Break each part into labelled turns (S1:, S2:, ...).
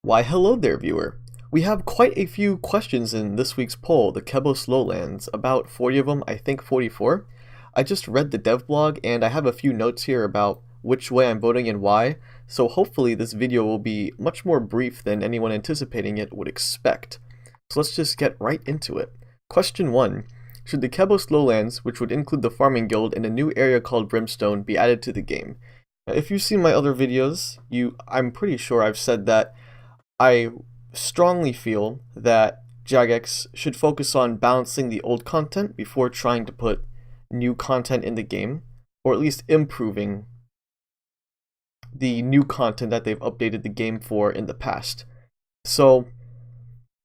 S1: Why hello there, viewer. We have quite a few questions in this week's poll, the Compost Lowlands, about 40 of them, I think 44. I just read the dev blog and I have a few notes here about which way I'm voting and why, so hopefully this video will be much more brief than anyone anticipating it would expect. So let's just get right into it. Question 1. Should the Compost Lowlands, which would include the farming guild and a new area called Brimstone, be added to the game? Now, if you've seen my other videos, I'm pretty sure I've said that I strongly feel that Jagex should focus on balancing the old content before trying to put new content in the game, or at least improving the new content that they've updated the game for in the past. So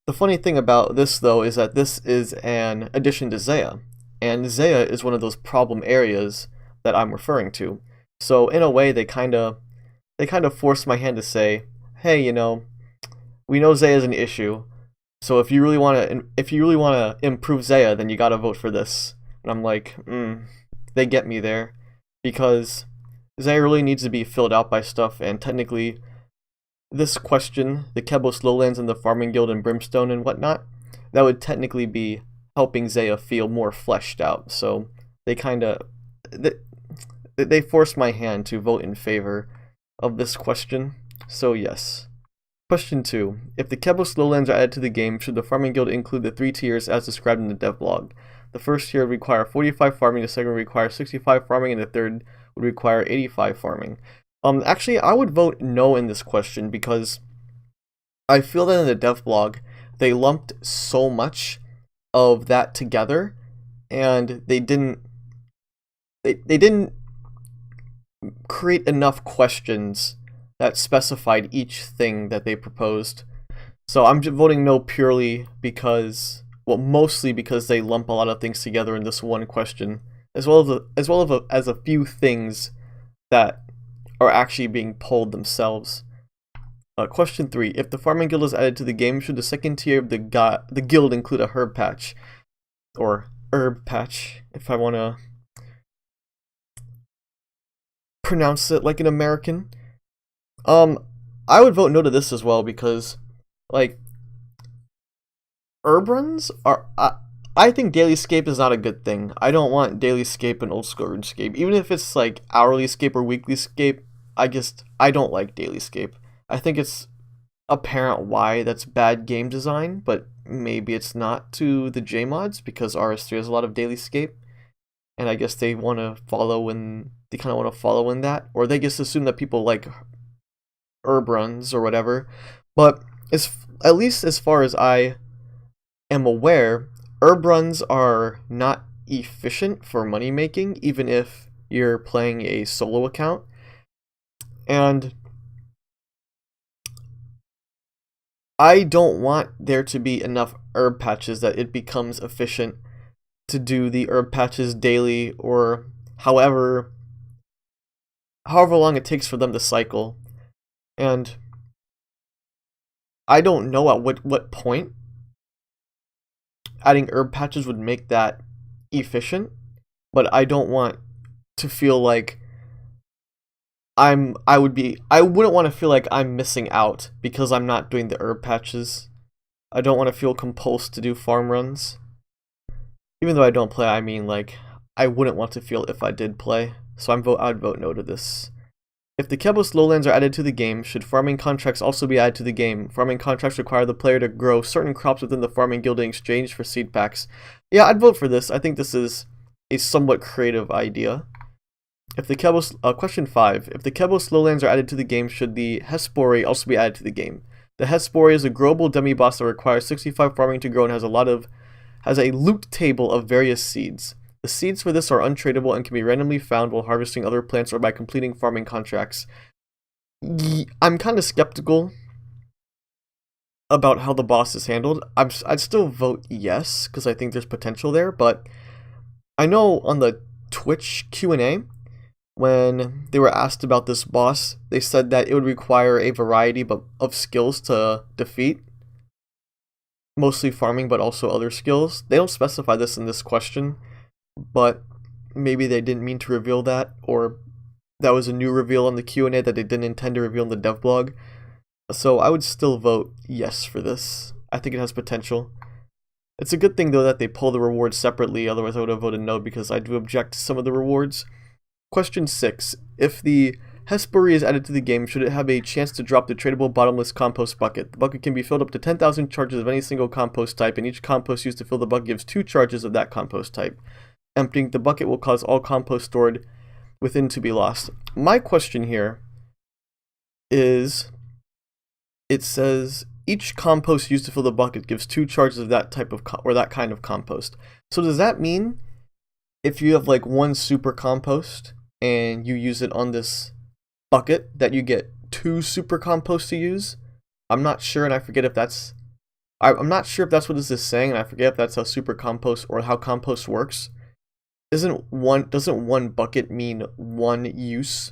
S1: the funny thing about this though is that this is an addition to Zaya, and Zaya is one of those problem areas that I'm referring to. So in a way they kind of forced my hand to say, hey, we know Zaya is an issue, so if you really want to improve Zaya, then you gotta vote for this. And I'm like, they get me there, because Zaya really needs to be filled out by stuff, and technically, this question, the Compost Lowlands and the Farming Guild and Brimstone and whatnot, that would technically be helping Zaya feel more fleshed out. So they they forced my hand to vote in favor of this question. So yes. Question 2. If the Compost Lowlands are added to the game, should the Farming Guild include the 3 tiers as described in the dev blog? The first tier would require 45 farming, the second would require 65 farming, and the third would require 85 farming. Actually, I would vote no in this question because I feel that in the dev blog, they lumped so much of that together, and they didn't create enough questions that specified each thing that they proposed. So I'm just voting no purely because, well, mostly because they lump a lot of things together in this one question, as well as a few things that are actually being polled themselves. Question 3. If the Farming Guild is added to the game, should the second tier of the guild include a herb patch? Or herb patch, if I want to pronounce it like an American. I would vote no to this as well because, like, herb runs are... I think daily scape is not a good thing. I don't want daily scape and old school RuneScape. Even if it's like hourly scape or weekly scape, I don't like daily scape. I think it's apparent why that's bad game design, but maybe it's not to the JMods because RS3 has a lot of daily scape, and I guess they want to follow in that, or they just assume that people like herb runs or whatever. But at least as far as I am aware, herb runs are not efficient for money making, even if you're playing a solo account. And I don't want there to be enough herb patches that it becomes efficient to do the herb patches daily, or however long it takes for them to cycle. And I don't know at what point adding herb patches would make that efficient, but I don't want to feel like I wouldn't want to feel like I'm missing out because I'm not doing the herb patches. I don't want to feel compulsed to do farm runs. Even though I don't play, I mean, like, I wouldn't want to feel if I did play. So I'd vote no to this. If the Compost Lowlands are added to the game, should farming contracts also be added to the game? Farming contracts require the player to grow certain crops within the farming guild in exchange for seed packs. Yeah, I'd vote for this. I think this is a somewhat creative idea. If the question 5. If the Compost Lowlands are added to the game, should the Hesper also be added to the game? The Hesper is a growable demi-boss that requires 65 farming to grow and has a loot table of various seeds. The seeds for this are untradable and can be randomly found while harvesting other plants or by completing farming contracts. I'm kind of skeptical about how the boss is handled. I'd still vote yes, because I think there's potential there, but I know on the Twitch Q&A, when they were asked about this boss, they said that it would require a variety of skills to defeat. Mostly farming, but also other skills. They don't specify this in this question, but maybe they didn't mean to reveal that, or that was a new reveal on the Q&A that they didn't intend to reveal in the dev blog. So I would still vote yes for this. I think it has potential. It's a good thing though that they pull the rewards separately, otherwise I would have voted no because I do object to some of the rewards. Question 6. If the Hesper is added to the game, should it have a chance to drop the tradable bottomless compost bucket? The bucket can be filled up to 10,000 charges of any single compost type, and each compost used to fill the bucket gives 2 charges of that compost type. Emptying the bucket will cause all compost stored within to be lost. My question here is, it says each compost used to fill the bucket gives 2 charges of that type of or that kind of compost. So does that mean if you have like one super compost and you use it on this bucket that you get 2 super composts to use? I'm not sure, and I forget if that's I'm not sure if that's what this is saying, and I forget if that's how super compost or how compost works. Doesn't one bucket mean one use?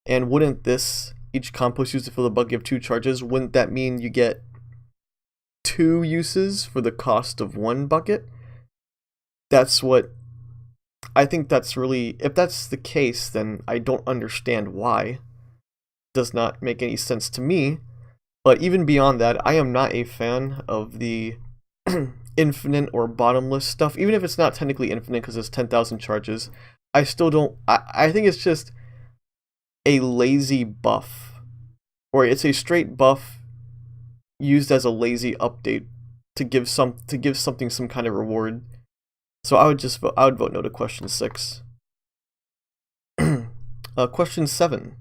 S1: And wouldn't this each compost used to fill the bucket give 2 charges? Wouldn't that mean you get 2 uses for the cost of 1 bucket? That's what I think. That's really, if that's the case, then I don't understand why. It does not make any sense to me. But even beyond that, I am not a fan of the infinite or bottomless stuff. Even if it's not technically infinite because it's 10,000 charges, I still don't. I think it's just a lazy buff, or it's a straight buff used as a lazy update to give something some kind of reward. So I would vote no to question 6. Question 7.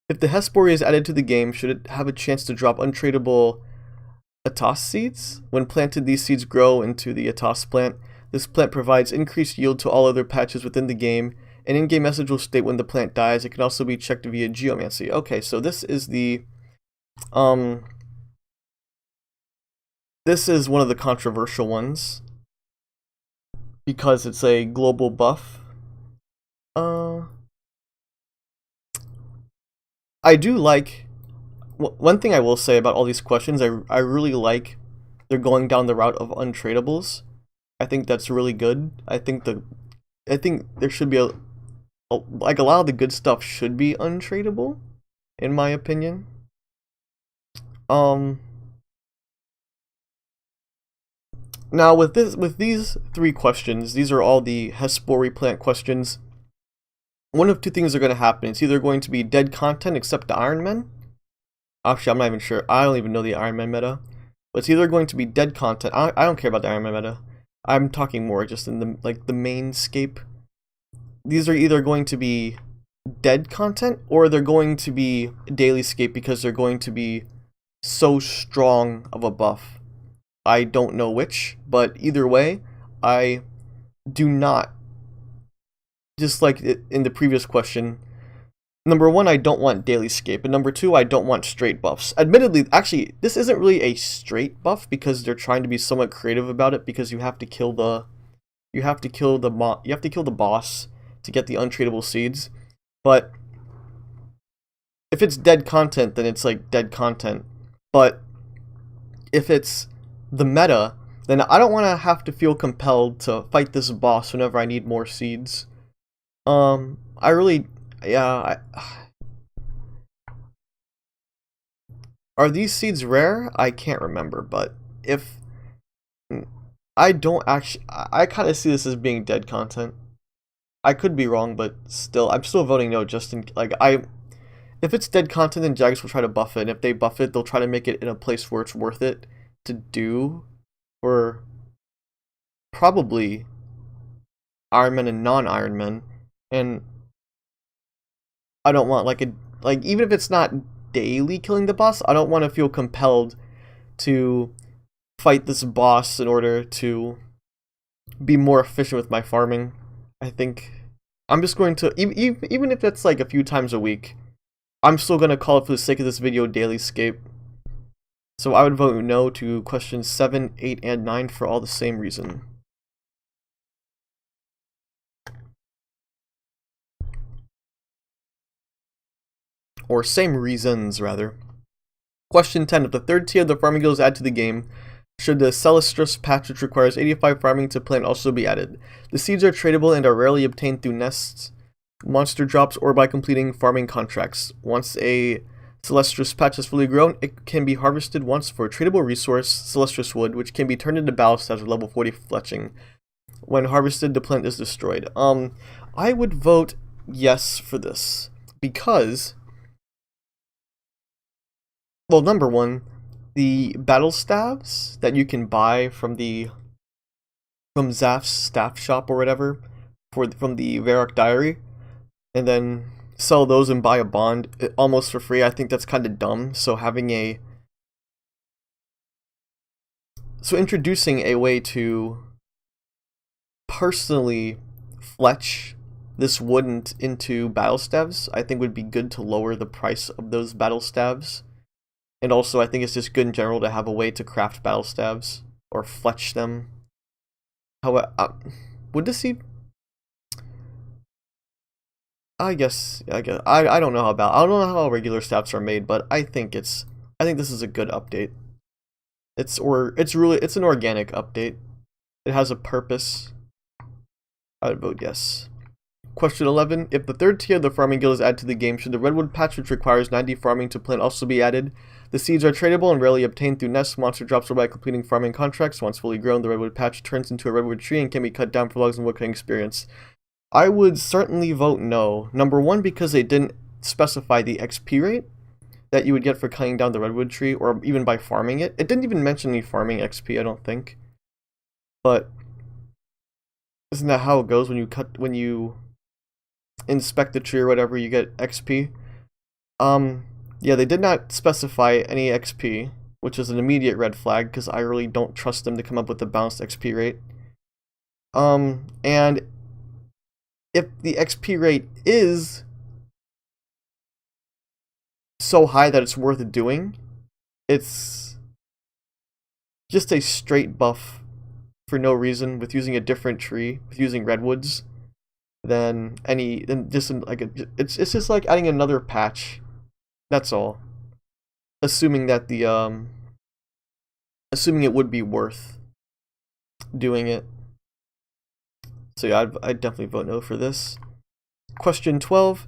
S1: If the Hesper is added to the game, should it have a chance to drop untradable Hasta seeds? When planted, these seeds grow into the Hasta plant. This plant provides increased yield to all other patches within the game. An in-game message will state when the plant dies. It can also be checked via geomancy. Okay, so this is one of the controversial ones because it's a global buff. I do like, one thing I will say about all these questions, I really like they're going down the route of untradables. I think that's really good. I think there should be like a lot of the good stuff should be untradable, in my opinion. Now with these 3 questions, these are all the Hesper plant questions. One of 2 things are going to happen. It's either going to be dead content except the Iron Man. Actually, I'm not even sure. I don't even know the Iron Man meta. But it's either going to be dead content. I don't care about the Iron Man meta. I'm talking more just in the mainscape. These are either going to be dead content or they're going to be dailyscape because they're going to be so strong of a buff. I don't know which, but either way, I do not, just like in the previous question, number 1, I don't want dailyscape, and number 2, I don't want straight buffs. Admittedly, actually, this isn't really a straight buff because they're trying to be somewhat creative about it because you have to kill the boss to get the untradable seeds. But if it's dead content, then it's like dead content. But if it's the meta, then I don't want to have to feel compelled to fight this boss whenever I need more seeds. Are these seeds rare? I can't remember, but if I kind of see this as being dead content. I could be wrong, but still, I'm still voting no. Just in if it's dead content, then Jagex will try to buff it. And if they buff it, they'll try to make it in a place where it's worth it to do for probably Iron Man and non-Iron Man. And I don't want even if it's not daily killing the boss, I don't want to feel compelled to fight this boss in order to be more efficient with my farming. I think I'm just going to, even if that's like a few times a week, I'm still going to call it, for the sake of this video, dailyscape. So I would vote no to questions 7, 8, and 9 for all the same reason. Or same reasons, rather. Question 10. If the 3rd tier of the farming guild is added to the game, should the Celestris patch, which requires 85 farming to plant, also be added? The seeds are tradable and are rarely obtained through nests, monster drops, or by completing farming contracts. Once a Celestrus patch is fully grown. It can be harvested once for a tradable resource, Celestrus wood, which can be turned into ballast as a level 40 fletching. When harvested, the plant is destroyed. I would vote yes for this because, well, number one, the battle staves that you can buy from Zaf's staff shop or whatever from the Varrock Diary, and then sell those and buy a bond almost for free. I think that's kind of dumb. So introducing a way to personally fletch this wood into battle staves, I think would be good to lower the price of those battle staves. And also, I think it's just good in general to have a way to craft battle staves or fletch them. However, would this be? I don't know I don't know how regular staves are made, but I think this is a good update. It's an organic update. It has a purpose. I would vote yes. Question 11. If the third tier of the farming guild is added to the game, should the redwood patch, which requires 90 farming to plant, also be added? The seeds are tradable and rarely obtained through nests, monster drops, or by completing farming contracts. Once fully grown, the redwood patch turns into a redwood tree and can be cut down for logs and woodcutting experience. I would certainly vote no. Number one, because they didn't specify the XP rate that you would get for cutting down the redwood tree, or even by farming it. It didn't even mention any farming XP, I don't think. But isn't that how it goes when you inspect the tree or whatever, you get XP? Yeah, they did not specify any XP, which is an immediate red flag, because I really don't trust them to come up with a balanced XP rate. And if the XP rate is so high that it's worth doing, it's just a straight buff for no reason with using a different tree, with using redwoods, it's just like adding another patch. That's all. Assuming that assuming it would be worth doing it. So yeah, I'd definitely vote no for this. Question 12.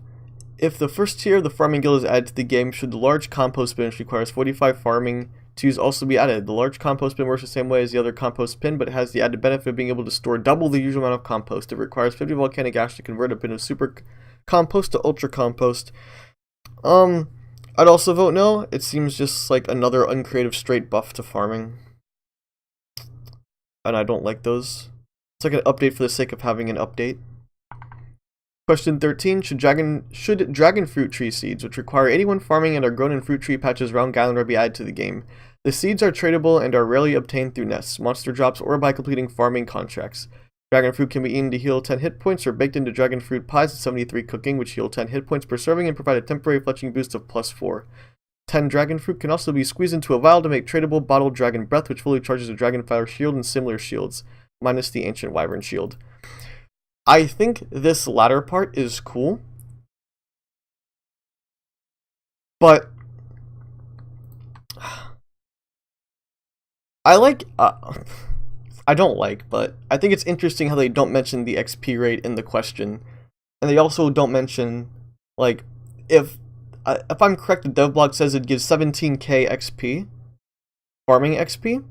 S1: If the first tier of the farming guild is added to the game, should the large compost bin, which requires 45 farming twos, also be added? The large compost bin works the same way as the other compost bin, but it has the added benefit of being able to store double the usual amount of compost. It requires 50 volcanic ash to convert a bin of super compost to ultra compost. I'd also vote no. It seems just like another uncreative straight buff to farming, and I don't like those. It's like an update for the sake of having an update. Question 13. Should dragon fruit tree seeds, which require 81 farming and are grown in fruit tree patches around Galenor, be added to the game? The seeds are tradable and are rarely obtained through nests, monster drops, or by completing farming contracts. Dragon fruit can be eaten to heal 10 hit points or baked into dragon fruit pies at 73 cooking, which heal 10 hit points per serving and provide a temporary fletching boost of +4. 10 dragon fruit can also be squeezed into a vial to make tradable bottled dragon breath, which fully charges a dragon fire shield and similar shields, minus the ancient wyvern shield. I think this latter part is cool, but I don't like, but I think it's interesting how they don't mention the XP rate in the question, and they also don't mention, like, if I'm correct, the dev blog says it gives 17k XP, farming XP,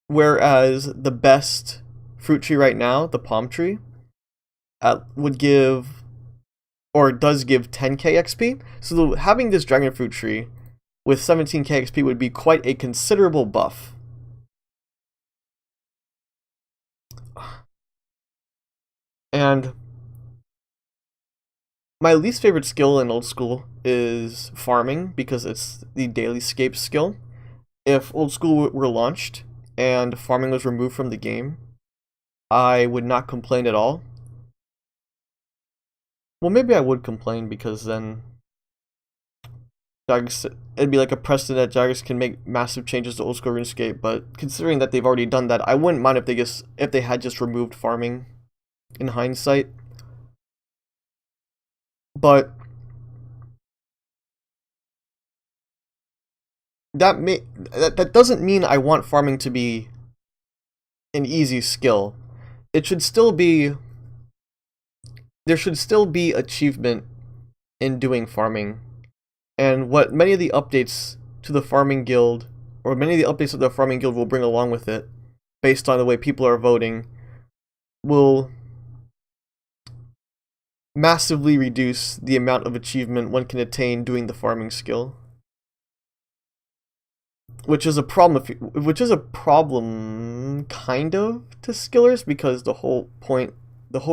S1: whereas the best fruit tree right now, the palm tree, would give, or does give 10k XP. So having this dragon fruit tree with 17k XP would be quite a considerable buff. And my least favorite skill in old school is farming, because it's the daily scape skill. If old school were launched and farming was removed from the game, I would not complain at all. Well, maybe I would complain, because then it'd be like a precedent that Jagex can make massive changes to old school RuneScape, but considering that they've already done that, I wouldn't mind if they had just removed farming in hindsight. But that doesn't mean I want farming to be an easy skill. It should still be, there should still be achievement in doing farming, And what many of the updates to the farming guild, or many of the updates that the farming guild will bring along with it, based on the way people are voting, will massively reduce the amount of achievement one can attain doing the farming skill. Which is a problem kind of to skillers, because the whole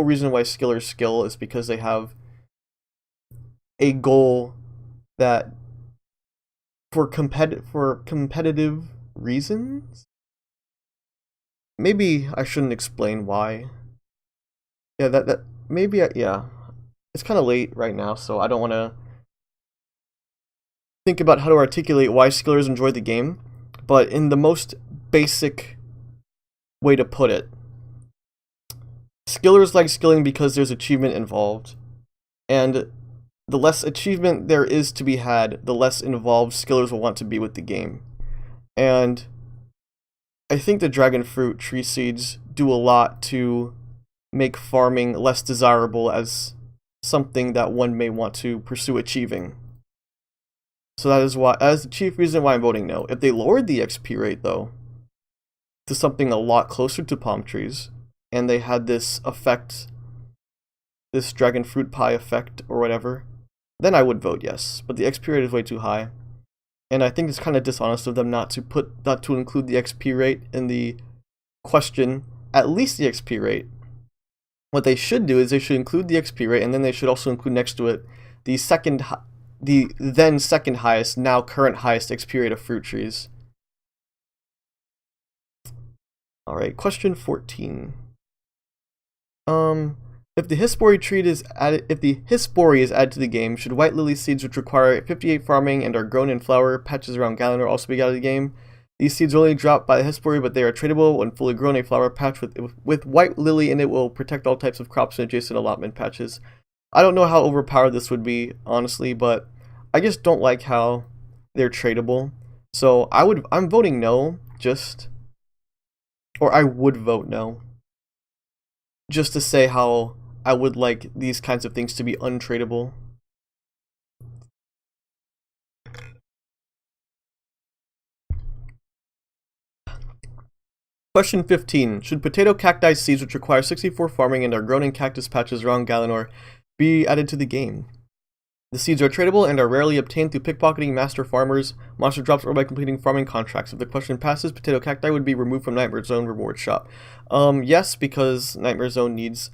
S1: reason why skillers skill is because they have a goal that for competitive reasons. Maybe I shouldn't explain why. Yeah, yeah. It's kind of late right now, so I don't want to think about how to articulate why skillers enjoy the game, but in the most basic way to put it, skillers like skilling because there's achievement involved, and the less achievement there is to be had, the less involved skillers will want to be with the game. And I think the dragon fruit tree seeds do a lot to make farming less desirable as something that one may want to pursue achieving. So that is the chief reason why I'm voting no. If they lowered the XP rate, though, to something a lot closer to palm trees, and they had this effect, this dragon fruit pie effect or whatever, then I would vote yes. But the XP rate is way too high, and I think it's kind of dishonest of them not to include the XP rate in the question, at least the XP rate. What they should do is they should include the XP rate, and then they should also include next to it the then second highest, now current highest XP rate of fruit trees. Alright, question 14. If the Hesper tree is added, to the game, should white lily seeds, which require 58 farming and are grown in flower patches around Galanor, also be added to the game? These seeds are only dropped by the Hesper, but they are tradable when fully grown. A flower patch with white lily in it will protect all types of crops in adjacent allotment patches. I don't know how overpowered this would be, honestly, but I just don't like how they're tradable. So I'm voting no, I would vote no, just to say how I would like these kinds of things to be untradable. Question 15. Should potato cacti seeds, which require 64 farming and are grown in cactus patches around Galanor, be added to the game? The seeds are tradable and are rarely obtained through pickpocketing master farmers, monster drops, or by completing farming contracts. If the question passes, potato cacti would be removed from Nightmare Zone reward shop. Yes, because Nightmare Zone needs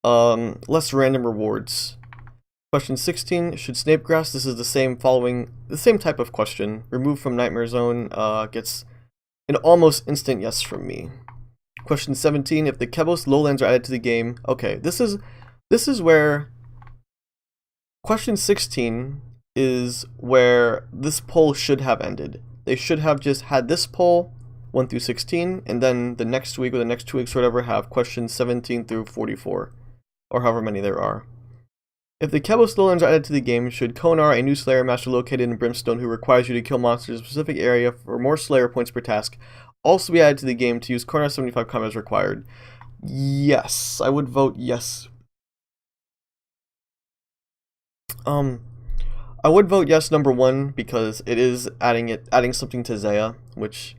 S1: less random rewards. Question 16. Should snape grass? This is the same type of question. Removed from Nightmare Zone gets an almost instant yes from me. Question 17. If the Compost lowlands are added to the game, okay, this is where question 16 is where this poll should have ended. They should have just had this poll 1 through 16, and then the next week or the next 2 weeks or whatever have questions 17 through 44, or however many there are. If the Compost lowlands are added to the game, should Konar, a new Slayer master located in Brimstone who requires you to kill monsters in a specific area for more Slayer points per task, also be added to the game to use Konar 75 combat as required? Yes, I would vote yes. I would vote yes, number 1, because it is adding something to Zaya, which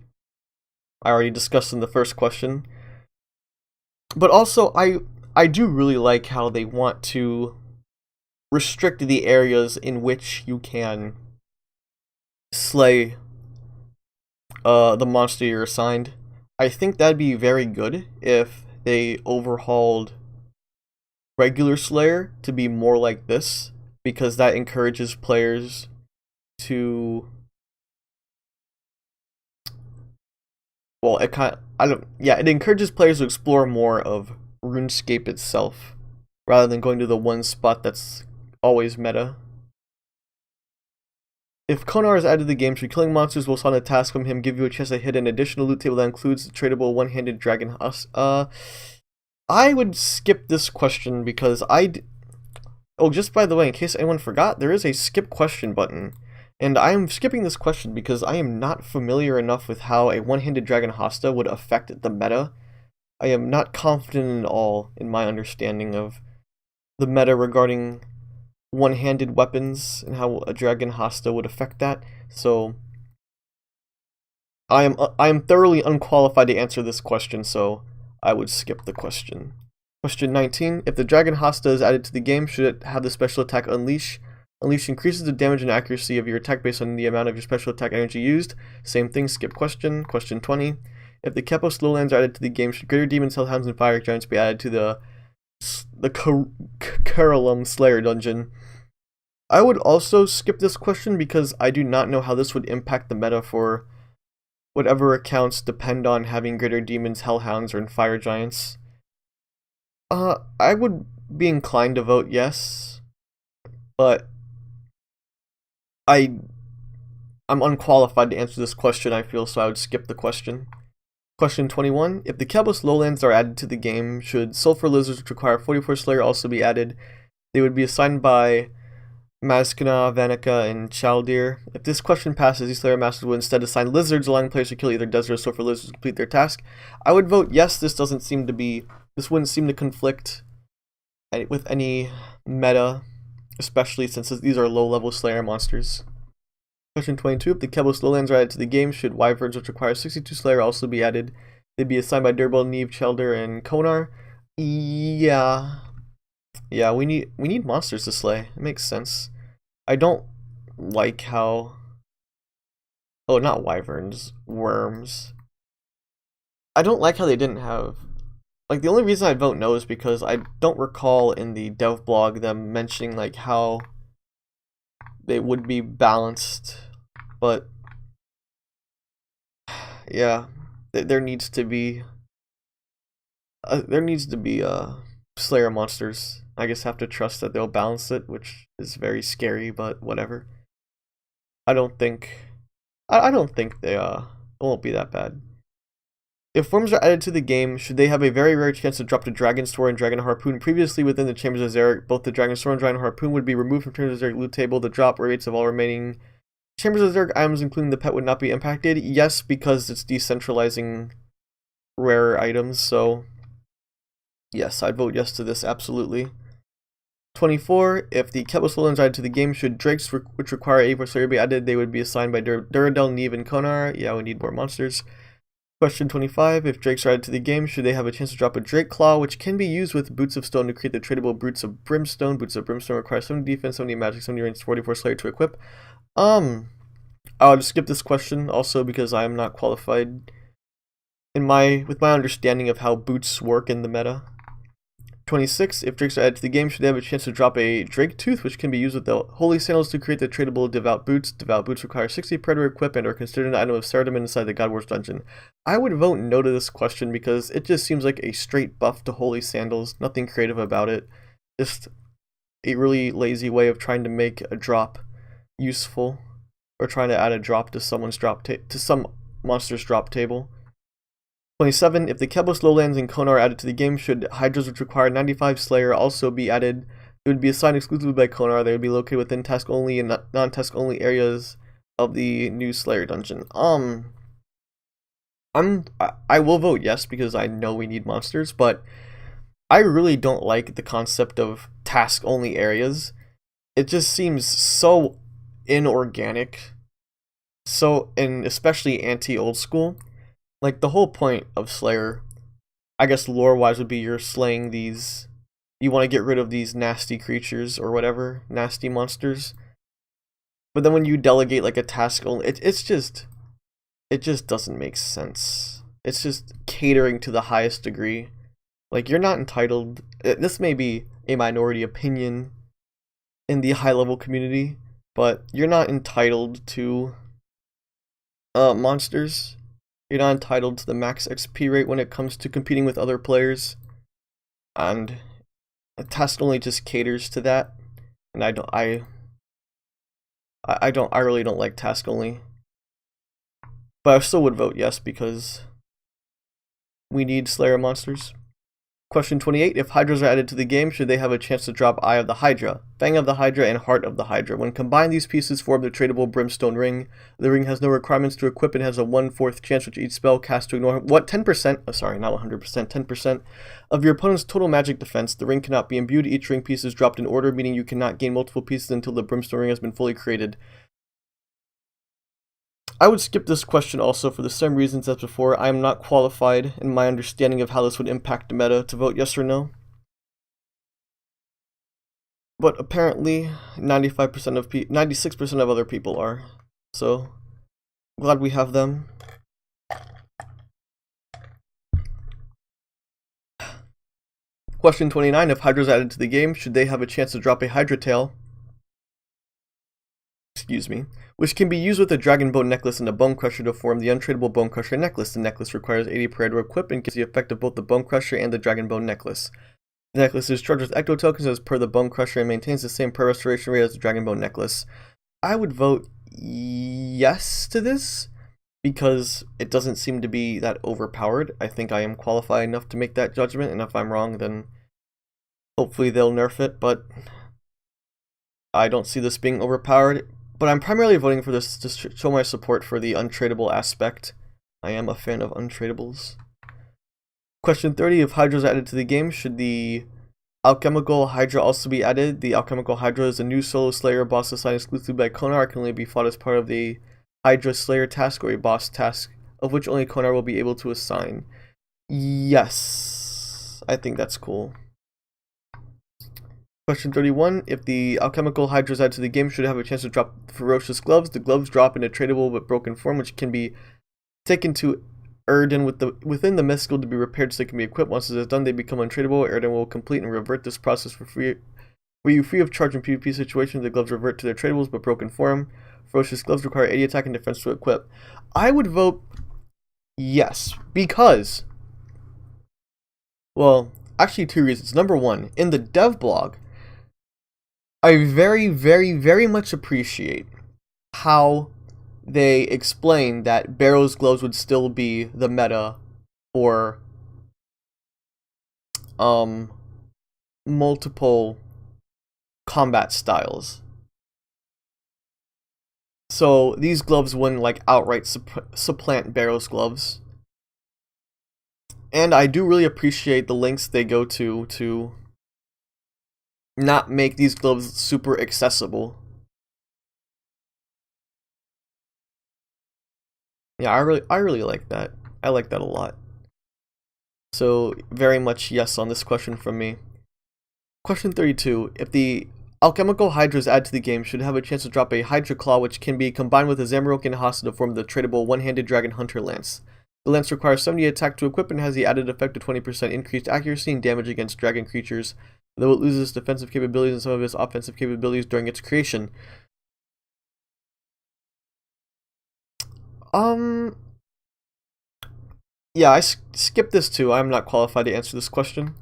S1: I already discussed in the first question. But also, I do really like how they want to restrict the areas in which you can slay the monster you're assigned. I think that'd be very good if they overhauled regular Slayer to be more like this, because that encourages players to, well, it encourages players to explore more of RuneScape itself, rather than going to the one spot that's always meta. If Konar is added to the game, should killing monsters while on a task from him give you a chance to hit an additional loot table that includes the tradable one-handed dragon husk? I would skip this question because oh, just by the way, in case anyone forgot, there is a skip question button. And I am skipping this question because I am not familiar enough with how a one-handed dragon Hasta would affect the meta. I am not confident at all in my understanding of the meta regarding one-handed weapons and how a dragon Hasta would affect that. So I am thoroughly unqualified to answer this question, so I would skip the question. Question 19. If the dragon Hasta is added to the game, should it have the special attack Unleash? Unleash increases the damage and accuracy of your attack based on the amount of your special attack energy used. Same thing, skip question. Question 20. If the Compost lowlands are added to the game, should Greater Demons, Hellhounds, and Fire Giants be added to the Carolum Slayer dungeon? I would also skip this question because I do not know how this would impact the meta for whatever accounts depend on having Greater Demons, Hellhounds, or Fire Giants. I would be inclined to vote yes, but I'm unqualified to answer this question, I feel, so I would skip the question. Question 21. If the Compost lowlands are added to the game, should Sulfur Lizards, which require 44 Slayer, also be added? They would be assigned by Mazkana, Vanica, and Chaldir. If this question passes, these Slayer Masters would instead assign Lizards, allowing players to kill either Desert or Sulfur Lizards to complete their task. I would vote yes. This wouldn't seem to conflict with any meta, especially since these are low-level Slayer monsters. Question 22. If the Compost lowlands are added to the game, should Wyverns, which require 62 Slayer, also be added? They'd be assigned by Tradable, Neve, Chaldir, and Konar. Yeah, we need monsters to slay. It makes sense. I don't like how... Oh, not Wyverns. Worms. I don't like how they didn't have... Like, the only reason I'd vote no is because I don't recall in the dev blog them mentioning, like, how they would be balanced. But, yeah, there needs to be... Slayer monsters. I guess have to trust that they'll balance it, which is very scary, but whatever. I don't think they it won't be that bad. If worms are added to the game, should they have a very rare chance to drop the Dragon Sword and Dragon Harpoon? Previously within the Chambers of Xeric, both the Dragon Sword and Dragon Harpoon would be removed from Chambers of Xeric loot table. The drop rates of all remaining Chambers of Xeric items, including the pet, would not be impacted. Yes, because it's decentralizing rare items, so yes, I'd vote yes to this, absolutely. 24. If the Compost lowlands are added to the game, should Drakes, which require 84 Slayer, be added? They would be assigned by Duradel, Neve, and Konar. Yeah, we need more monsters. Question 25. If Drakes are added to the game, should they have a chance to drop a Drake Claw, which can be used with Boots of Stone to create the tradable Boots of Brimstone. Boots of Brimstone require 70 defense, 70 magic, 70 range, 44 Slayer to equip. I'll just skip this question also because I am not qualified with my understanding of how boots work in the meta. 26. If Drakes are added to the game, should they have a chance to drop a Drake Tooth, which can be used with the Holy Sandals to create the tradable Devout Boots. Devout Boots require 60 Predator equip and are considered an item of Saradomin inside the God Wars dungeon. I would vote no to this question because it just seems like a straight buff to Holy Sandals. Nothing creative about it. Just a really lazy way of trying to make a drop useful, or trying to add a drop to someone's to some monster's drop table. 27. If the Compost lowlands and Konar are added to the game, should Hydras, which require 95 Slayer, also be added? It would be assigned exclusively by Konar. They would be located within task only and non-task only areas of the new Slayer dungeon. I will vote yes because I know we need monsters, but I really don't like the concept of task only areas. It just seems so inorganic, and especially anti-old school. Like, the whole point of Slayer, I guess lore-wise, would be you're slaying these... You want to get rid of these nasty creatures or whatever, nasty monsters. But then when you delegate, like, a task only... It just doesn't make sense. It's just catering to the highest degree. Like, you're not entitled... This may be a minority opinion in the high-level community, but you're not entitled to monsters. You're not entitled to the max XP rate when it comes to competing with other players, and a task only just caters to that. And I really don't like task only, but I still would vote yes because we need Slayer monsters. Question 28. If Hydras are added to the game, should they have a chance to drop Eye of the Hydra, Fang of the Hydra, and Heart of the Hydra? When combined, these pieces form the tradable Brimstone Ring. The ring has no requirements to equip and has a 1/4 chance with each spell cast to ignore 10%, sorry, not 100%, 10% of your opponent's total magic defense. The ring cannot be imbued. Each ring piece is dropped in order, meaning you cannot gain multiple pieces until the Brimstone Ring has been fully created. I would skip this question also for the same reasons as before. I am not qualified in my understanding of how this would impact the meta to vote yes or no. But apparently 95% of 96% of other people are. So glad we have them. Question 29. If Hydra's added to the game, should they have a chance to drop a Hydra tail? Which can be used with a Dragon Bone necklace and a Bone Crusher to form the Untradable Bone Crusher necklace. The necklace requires 80 prayer to equip and gives the effect of both the Bone Crusher and the Dragon Bone necklace. The necklace is charged with Ecto tokens as per the Bone Crusher and maintains the same prayer restoration rate as the Dragon Bone necklace. I would vote yes to this because it doesn't seem to be that overpowered. I think I am qualified enough to make that judgment, and if I'm wrong, then hopefully they'll nerf it, but I don't see this being overpowered. But I'm primarily voting for this to show my support for the untradable aspect. I am a fan of untradables. Question 30. If Hydra is added to the game, should the Alchemical Hydra also be added? The Alchemical Hydra is a new solo Slayer boss assigned exclusively by Konar. It can only be fought as part of the Hydra Slayer task or a boss task, of which only Konar will be able to assign. Yes, I think that's cool. Question 31. If the Alchemical Hydra is added to the game, should it have a chance to drop Ferocious Gloves? The gloves drop in a tradable but broken form, which can be taken to Erden within the mystical to be repaired so they can be equipped. Once it is done, they become untradable. Erden will complete and revert this process for you free of charge in PvP situations. The gloves revert to their tradables but broken form. Ferocious Gloves require 80 attack and defense to equip. I would vote yes, because, well, actually 2 reasons. Number 1, in the dev blog, I very, very, very much appreciate how they explain that Barrow's Gloves would still be the meta for multiple combat styles. So these gloves wouldn't like outright supplant Barrow's Gloves. And I do really appreciate the links they go to not make these gloves super accessible. Yeah, I really like that. I like that a lot. So very much yes on this question from me. Question 32. If the Alchemical Hydra is added to the game, should it have a chance to drop a Hydra Claw, which can be combined with a Zamorak and Hasta to form the tradable one-handed Dragon Hunter Lance. The lance requires 70 attack to equip and has the added effect of 20% increased accuracy and damage against dragon creatures, though it loses its defensive capabilities and some of its offensive capabilities during its creation. Yeah, I skipped this too. I'm not qualified to answer this question.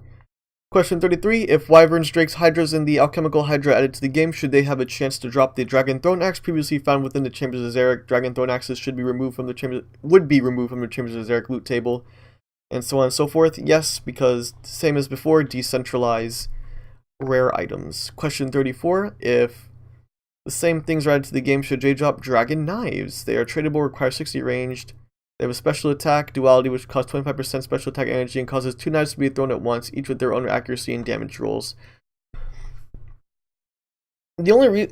S1: Question 33. If Wyverns, Drakes, Hydras, and the Alchemical Hydra added to the game, should they have a chance to drop the Dragon Throne Axe previously found within the Chambers of Zarek? Dragon Throne Axes should be removed from the Chambers of Zarek loot table, and so on and so forth. Yes, because same as before, decentralize rare items. Question 34. If the same things are added to the game, should they drop Dragon Knives? They are tradable, require 60 ranged. They have a special attack, duality, which costs 25% special attack energy and causes 2 knives to be thrown at once, each with their own accuracy and damage rolls. The only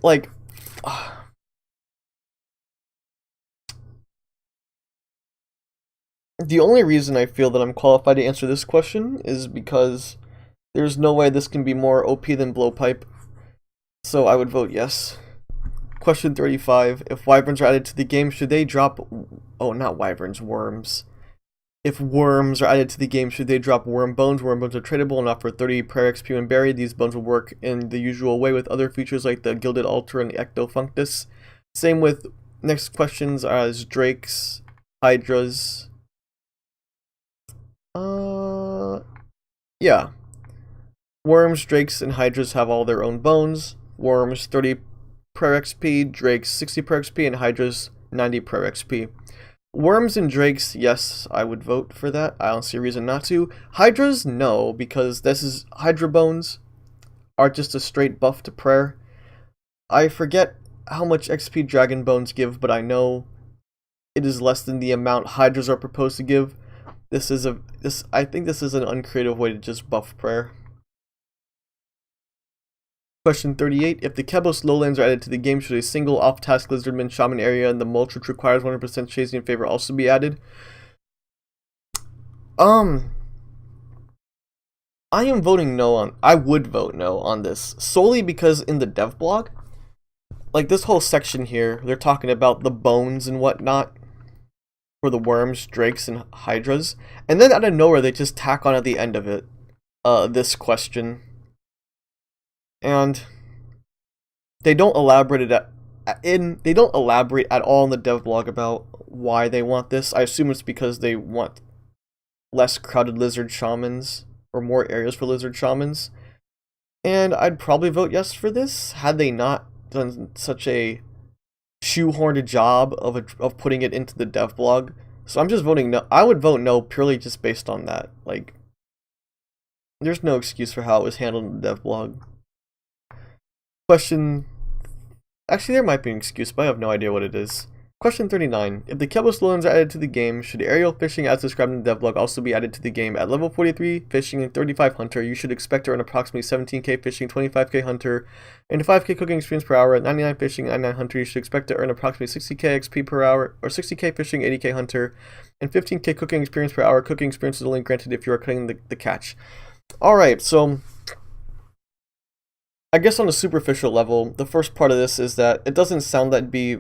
S1: the only reason I feel that I'm qualified to answer this question is because there's no way this can be more OP than Blowpipe, so I would vote yes. Question 35. If Wyverns are added to the game, should they drop... Oh, not Wyverns, Worms. If Worms are added to the game, should they drop Worm Bones? Worm Bones are tradable and offer 30 prayer XP when buried. These bones will work in the usual way with other features like the Gilded Altar and the Ecto Functus. Same with next questions as Drakes, Hydras. Yeah. Worms, Drakes, and Hydras have all their own bones. Worms, 30 prayer XP, Drakes 60 prayer XP, and Hydras 90 prayer XP. Worms and drakes, yes, I would vote for that. I don't see a reason not to. Hydras, no, because this is Hydra bones are just a straight buff to prayer. I forget how much XP dragon bones give, but I know it is less than the amount Hydras are proposed to give. I think this is an uncreative way to just buff prayer. Question 38. If the Compost lowlands are added to the game, should a single off-task lizardman shaman area in the mulch which requires 100% chasing in favor also be added? I am voting no on. I would vote no on this solely because in the dev blog, like this whole section here, they're talking about the bones and whatnot for the worms, drakes, and hydras, and then out of nowhere they just tack on at the end of it, this question. And they don't elaborate at all in the dev blog about why they want this. I assume it's because they want less crowded lizard shamans or more areas for lizard shamans. And I'd probably vote yes for this had they not done such a shoehorned job of putting it into the dev blog. So I'm just voting no. I would vote no purely just based on that. Like, there's no excuse for how it was handled in the dev blog. Question... Actually, there might be an excuse, but I have no idea what it is. Question 39. If the Compost lowlands are added to the game, should aerial fishing as described in the devlog also be added to the game? At level 43 fishing and 35 hunter, you should expect to earn approximately 17k fishing, 25k hunter, and 5k cooking experience per hour. At 99 fishing and 99 hunter, you should expect to earn approximately 60k XP per hour, or 60k fishing, 80k hunter, and 15k cooking experience per hour. Cooking experience is only granted if you are cutting the catch. Alright, so I guess on a superficial level, the first part of this is that it doesn't sound that it'd be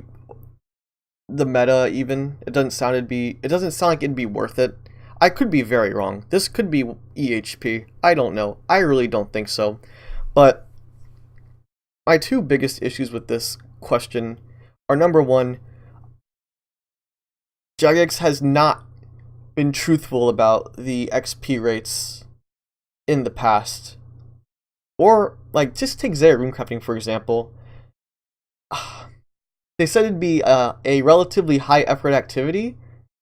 S1: the meta even. It doesn't sound like it'd be worth it. I could be very wrong. This could be EHP. I don't know. I really don't think so. But my two biggest issues with this question are, number one, Jagex has not been truthful about the XP rates in the past. Or, like, just take Zaya Runecrafting, for example. They said it'd be a relatively high effort activity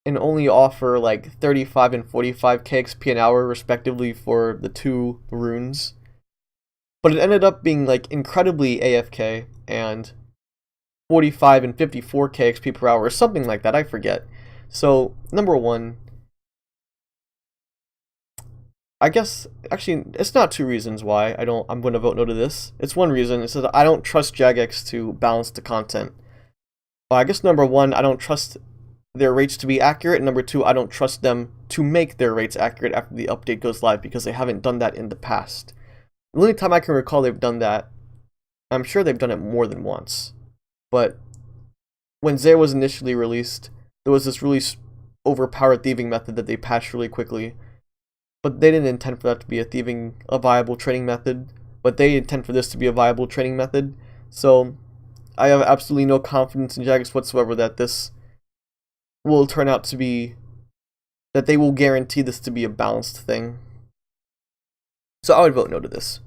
S1: and only offer like 35 and 45k XP an hour respectively for the two runes. But it ended up being like incredibly AFK and 45 and 54k XP per hour or something like that, I forget. So, number one, I guess, actually, it's not two reasons why I'm going to vote no to this. It's one reason. It says I don't trust Jagex to balance the content. I guess number one, I don't trust their rates to be accurate. And number two, I don't trust them to make their rates accurate after the update goes live because they haven't done that in the past. The only time I can recall they've done that, I'm sure they've done it more than once. But when Zaya was initially released, there was this really overpowered thieving method that they patched really quickly. But they didn't intend for that to be a viable training method. But they intend for this to be a viable training method. So I have absolutely no confidence in Jagex whatsoever that this will turn out to be, that they will guarantee this to be a balanced thing. So I would vote no to this.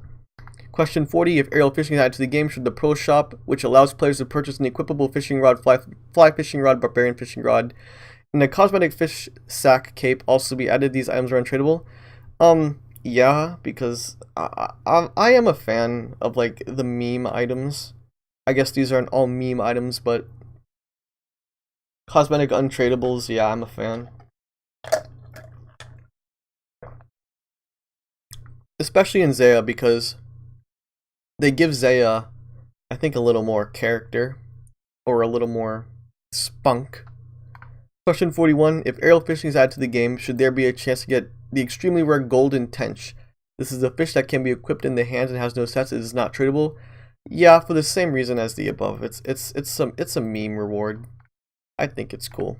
S1: Question 40. If aerial fishing is added to the game, should the pro shop, which allows players to purchase an equipable fishing rod, fly fishing rod, barbarian fishing rod, and a cosmetic fish sack cape also be added? These items are untradable. Yeah, because I am a fan of like the meme items. I guess these aren't all meme items, but cosmetic untradables, yeah, I'm a fan. Especially in Zaya, because they give Zaya, I think, a little more character, or a little more spunk. Question 41. If aerial fishing is added to the game, should there be a chance to get the extremely rare golden tench? This is a fish that can be equipped in the hands and has no stats. It is not tradable. Yeah, for the same reason as the above. It's a meme reward. I think it's cool.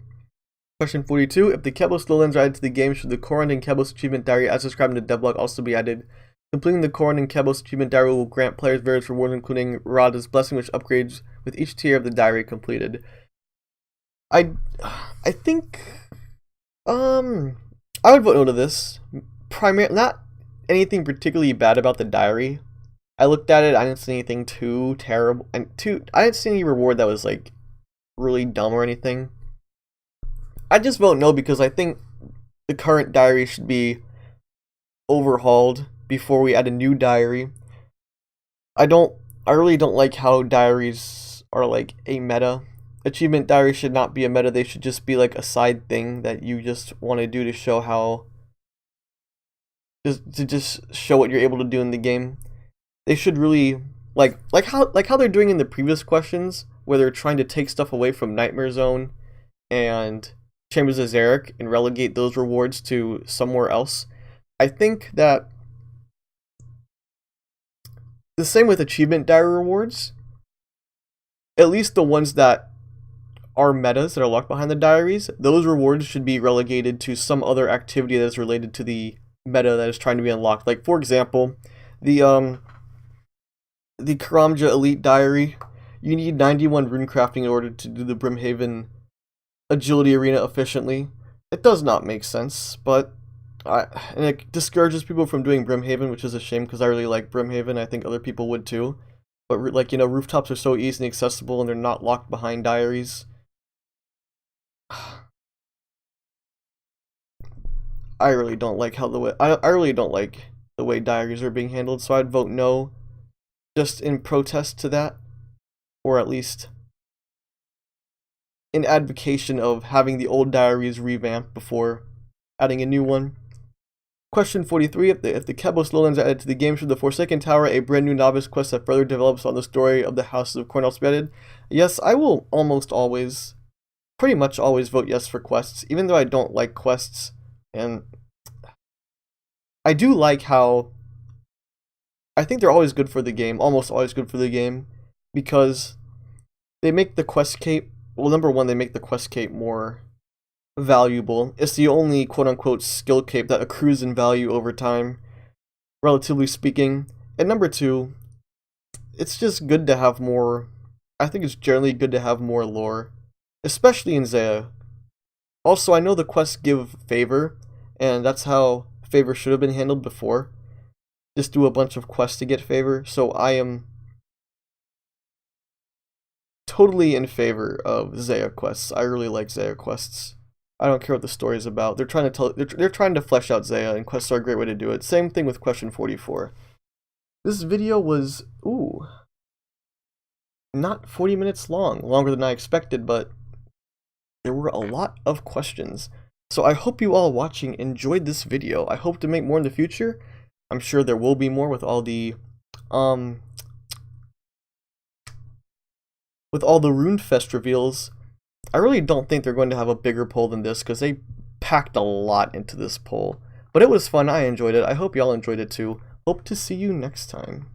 S1: Question 42. If the Compost lowlands are added to the game, should the Koran and Compost achievement diary as described in the devlog also be added? Completing the Koran and Compost achievement diary will grant players various rewards, including Radha's blessing, which upgrades with each tier of the diary completed. I think I would vote no to this. Not anything particularly bad about the diary. I looked at it, I didn't see anything too terrible, and I didn't see any reward that was like really dumb or anything. I just vote no because I think the current diary should be overhauled before we add a new diary. I really don't like how diaries are like a meta. Achievement diaries should not be a meta. They should just be like a side thing that you just want to do to show how just show what you're able to do in the game. They should really like how they're doing in the previous questions where they're trying to take stuff away from Nightmare Zone and Chambers of Zarek and relegate those rewards to somewhere else. I think that the same with achievement diary rewards. At least the ones that are metas that are locked behind the diaries, those rewards should be relegated to some other activity that is related to the meta that is trying to be unlocked. Like for example, the Karamja Elite Diary, you need 91 rune crafting in order to do the Brimhaven Agility Arena efficiently. It does not make sense, but and it discourages people from doing Brimhaven, which is a shame because I really like Brimhaven. I think other people would too. But like, you know, rooftops are so easy and accessible and they're not locked behind diaries. I really don't like how I really don't like the way diaries are being handled, so I'd vote no just in protest to that, or at least in advocation of having the old diaries revamped before adding a new one. Question 43, if the Compost lowlands are added to the game, should the Forsaken Tower, a brand new novice quest that further develops on the story of the Houses of Cornell, be added? Yes, I will pretty much always vote yes for quests, even though I don't like quests. And I do like how I think they're always good for the game, almost always good for the game, because they make the quest cape, well, number one, they make the quest cape more valuable. It's the only quote-unquote skill cape that accrues in value over time, relatively speaking. And number two, it's just good to have more, I think it's generally good to have more lore, especially in Zaya. Also, I know the quests give favor, and that's how favor should have been handled before. Just do a bunch of quests to get favor, so I am totally in favor of Zaya quests. I really like Zaya quests. I don't care what the story is about. They're trying to flesh out Zaya, and quests are a great way to do it. Same thing with question 44. This video was, not 40 minutes long, longer than I expected, but there were a lot of questions. So I hope you all watching enjoyed this video. I hope to make more in the future. I'm sure there will be more with all the Runefest reveals. I really don't think they're going to have a bigger poll than this because they packed a lot into this poll. But it was fun. I enjoyed it. I hope y'all enjoyed it too. Hope to see you next time.